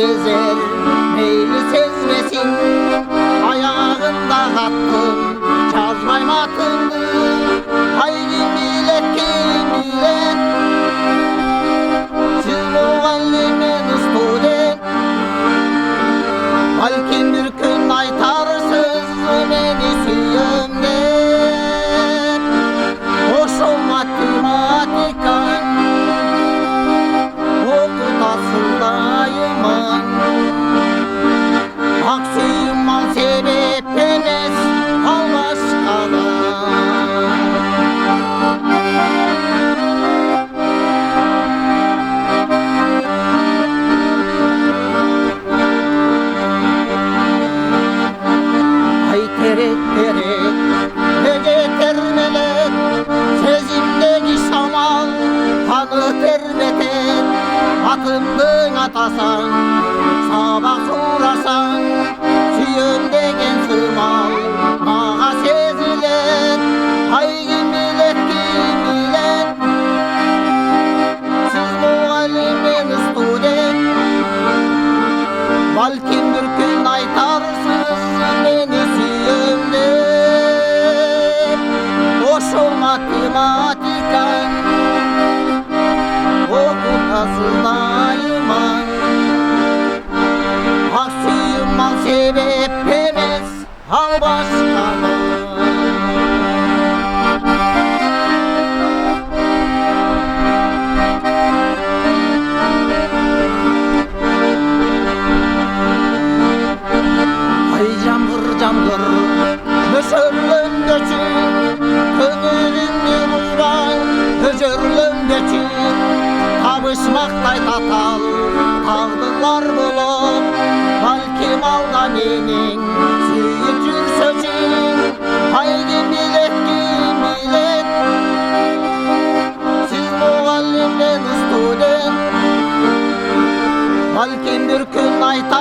sezer, meyli sezmesin. Ayağında kattın, çalmayım atındı. Haydi millet ki millet, siz muallimin student. Balki bir gün aytarsız beni süyümden. Hoşum matematikan, okutasın dayıman. Aksiyumman sebep emes, al başkadan. Ay terek terek, nece termelek, sezimdeki şamal, kanı terbeter. Atımdın atasan, sabah sorasan, süyüm degen sığmal, mağa sezilen. Haydi millet ki millet, siz muallimin student. Balkim bir gün aytarsız beni süyümden. Hoşum matematikan, okutasın dayıman. Aksiyumman sebep emes, al başkadan. Ay cambır cambır, nöşörlüm göçün, köngülümü vuran, höcörlüm göçün. Kavuşmaktay tatal, tağdırlar bulup, balkim alda menin süyütür sözün. Haydi millet ki millet, siz muallimden student. Balkim bir gün aytar